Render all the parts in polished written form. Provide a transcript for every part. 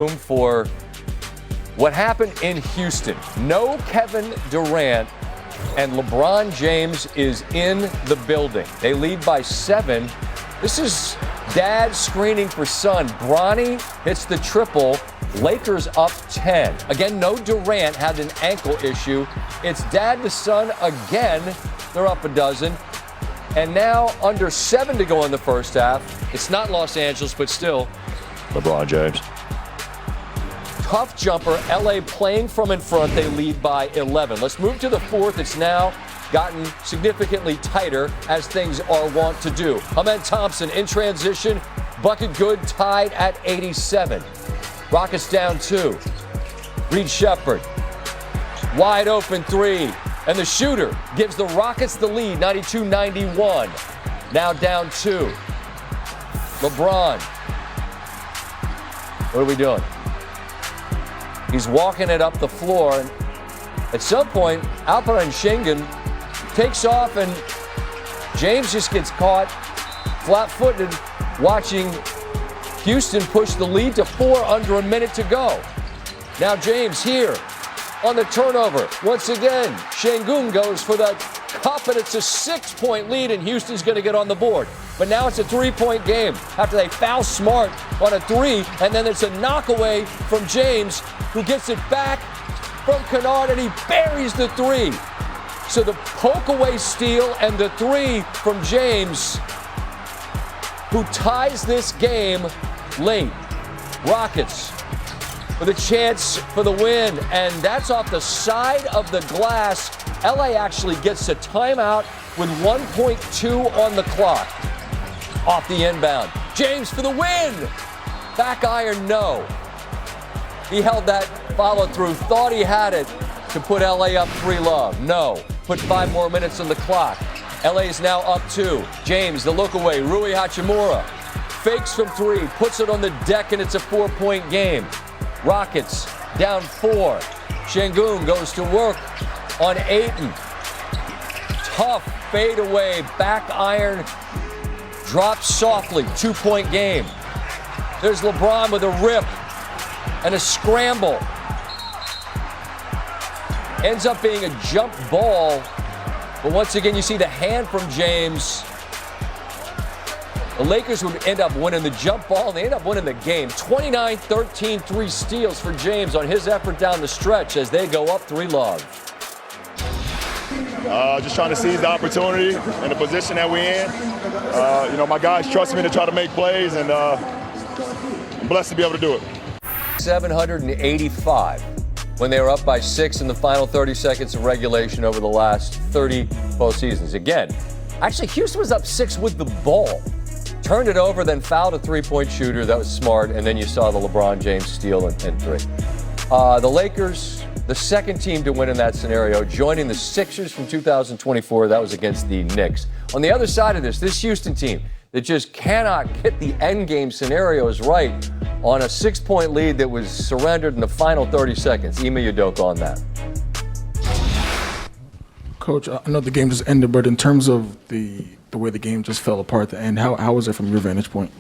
For what happened in Houston. No Kevin Durant, and LeBron James is in the building. They lead by 7. This is dad screening for son. Bronny hits the triple. Lakers up 10. Again, no Durant, had an ankle issue. It's dad to son again. They're up a dozen. And now under 7 to go in the first half. It's not Los Angeles, but still. LeBron James. Tough jumper, LA playing from in front. They lead by 11. Let's move to the fourth. It's now gotten significantly tighter, as things are wont to do. Ahmed Thompson in transition. Bucket good, tied at 87. Rockets down 2. Reed Shepherd. Wide open 3. And the shooter gives the Rockets the lead, 92-91. Now down 2. LeBron. What are we doing? He's walking it up the floor, and at some point, Alperen Şengün takes off, and James just gets caught flat-footed watching Houston push the lead to 4 under a minute to go. Now James here on the turnover. Once again, Şengün goes for the cup, and it's a 6-point lead, and Houston's going to get on the board. But now it's a 3-point game after they foul Smart on a 3, and then it's a knockaway from James, who gets it back from Kennard, and he buries the 3. So the poke-away steal and the 3 from James, who ties this game late. Rockets with a chance for the win, and that's off the side of the glass. LA actually gets a timeout with 1.2 on the clock. Off the inbound. James for the win. Back iron, no. He held that follow through, thought he had it to put LA up 3-love. No. Put 5 more minutes on the clock. LA is now up 2. James, the look away. Rui Hachimura fakes from 3, puts it on the deck, and it's a 4-point game. Rockets down 4. Şengün goes to work on Ayton. Tough fadeaway, back iron, drops softly, 2-point game. There's LeBron with a rip and a scramble. Ends up being a jump ball, but once again you see the hand from James. The Lakers would end up winning the jump ball, and they end up winning the game. 29-13, 3 steals for James on his effort down the stretch as they go up 3-love. Just trying to seize the opportunity and the position that we're in. My guys trust me to try to make plays, and I'm blessed to be able to do it. 785 when they were up by 6 in the final 30 seconds of regulation over the last 30 postseasons. Again, actually, Houston was up 6 with the ball. Turned it over, then fouled a 3-point shooter. That was smart. And then you saw the LeBron James steal and 3. The Lakers, the second team to win in that scenario, joining the Sixers from 2024. That was against the Knicks. On the other side of this Houston team that just cannot get the end game scenarios right on a 6-point lead that was surrendered in the final 30 seconds. Ime Udoka on that. Coach, I know the game just ended, but in terms of the way the game just fell apart at the end, how was it from your vantage point?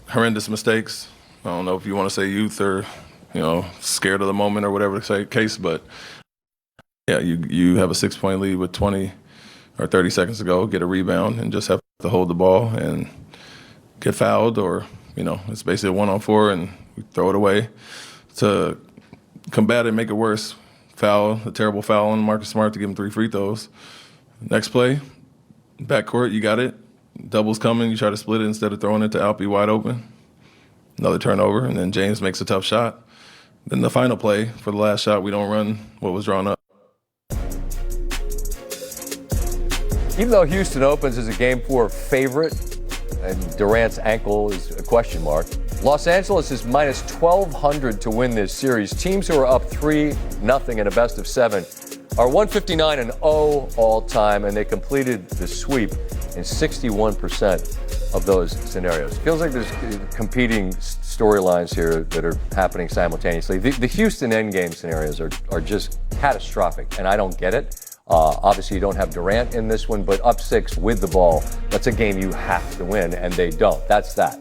Horrendous mistakes. I don't know if you want to say youth or, scared of the moment or whatever the case, but yeah, you have a 6-point lead with 20 or 30 seconds to go, get a rebound, and just have to hold the ball and get fouled, or, it's basically a 1-on-4 and we throw it away. To combat it, make it worse, a terrible foul on Marcus Smart to give him 3 free throws. Next play, backcourt, you got it. Double's coming, you try to split it instead of throwing it to Alpi wide open. Another turnover, and then James makes a tough shot. Then the final play, for the last shot, we don't run what was drawn up. Even though Houston opens as a Game 4 favorite, and Durant's ankle is a question mark, Los Angeles is minus 1,200 to win this series. Teams who are up 3-0 in a best of 7 are 159-0 all time, and they completed the sweep in 61% of those scenarios. Feels like there's competing storylines here that are happening simultaneously. The Houston endgame scenarios are just catastrophic, and I don't get it. Obviously, you don't have Durant in this one, but up 6 with the ball, that's a game you have to win, and they don't. That's that.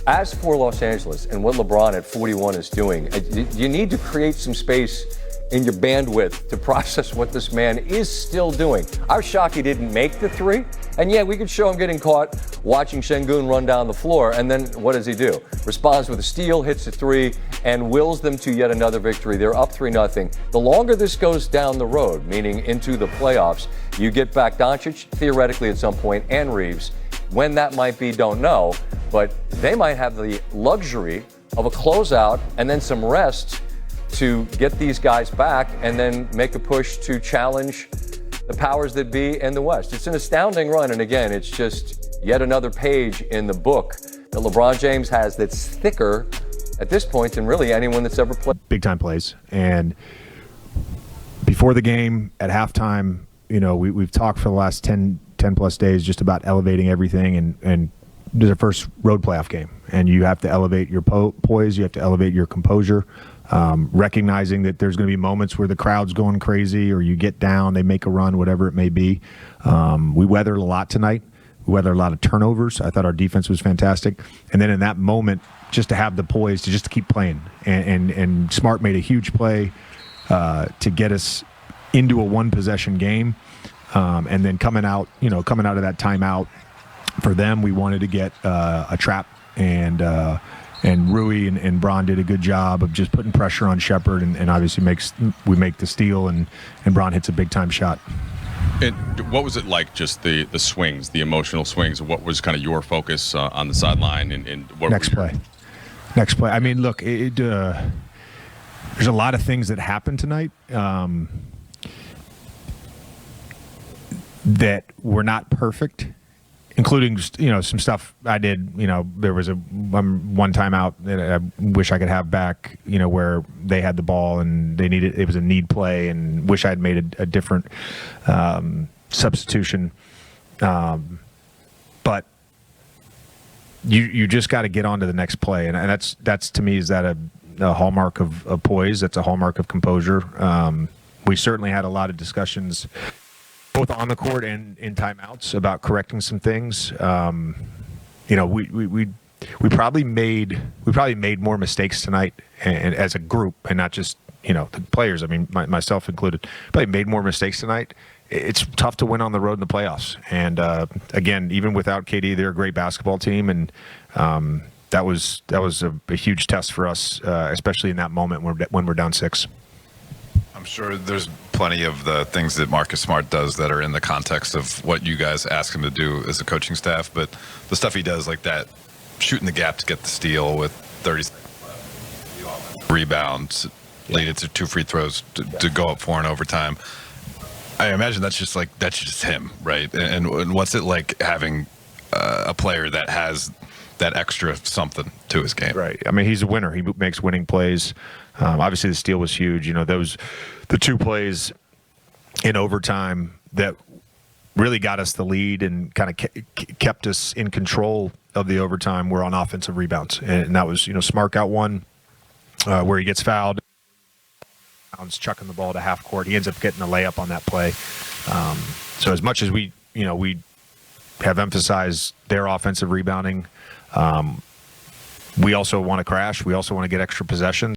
As for Los Angeles and what LeBron at 41 is doing, you need to create some space in your bandwidth to process what this man is still doing. I was shocked he didn't make the three. And yeah, we could show him getting caught watching Şengün run down the floor. And then what does he do? Responds with a steal, hits a three, and wills them to yet another victory. They're up 3-0. The longer this goes down the road, meaning into the playoffs, you get back Doncic, theoretically at some point, and Reeves. When that might be, don't know. But they might have the luxury of a closeout and then some rest to get these guys back and then make a push to challenge the powers that be in the West. It's an astounding run, and again, it's just yet another page in the book that LeBron James has that's thicker at this point than really anyone that's ever played. Big time plays. And before the game, at halftime, we've talked for the last 10 plus days just about elevating everything, and there's a first road playoff game, and you have to elevate your poise, you have to elevate your composure. Recognizing that there's going to be moments where the crowd's going crazy or you get down, they make a run, whatever it may be. We weathered a lot tonight. We weathered a lot of turnovers. I thought our defense was fantastic. And then in that moment, just to have the poise to just keep playing. And Smart made a huge play to get us into a one-possession game. And then coming out of that timeout, for them, we wanted to get a trap, and Rui and Bron did a good job of just putting pressure on Shepherd, and obviously we make the steal, and Bron hits a big-time shot. And what was it like, just the swings, the emotional swings? What was kind of your focus on the sideline? And what Next play. I mean, look, there's a lot of things that happened tonight that were not perfect, including some stuff I did. There was one timeout that I wish I could have back, where they had the ball and it was a need play, and wish I had made a different substitution. But you just got to get on to the next play, and that's to me, is that a hallmark of poise. That's a hallmark of composure. We certainly had a lot of discussions, both on the court and in timeouts, about correcting some things. We probably made more mistakes tonight, and as a group, and not just the players. I mean, myself included. Probably made more mistakes tonight. It's tough to win on the road in the playoffs. And again, even without KD, they're a great basketball team, and that was a huge test for us, especially in that moment when we're down 6. I'm sure there's plenty of the things that Marcus Smart does that are in the context of what you guys ask him to do as a coaching staff, but the stuff he does, like that, shooting the gap to get the steal with 30 rebounds, lead it to 2 free throws to go up 4 in overtime. I imagine that's just him, right? And what's it like having a player that has that extra something to his game? Right. I mean, he's a winner. He makes winning plays. Obviously, the steal was huge. The 2 plays in overtime that really got us the lead and kind of kept us in control of the overtime were on offensive rebounds. And that was, Smart got one where he gets fouled, chucking the ball to half court. He ends up getting a layup on that play. So as much as we have emphasized their offensive rebounding, we also want to crash. We also want to get extra possessions.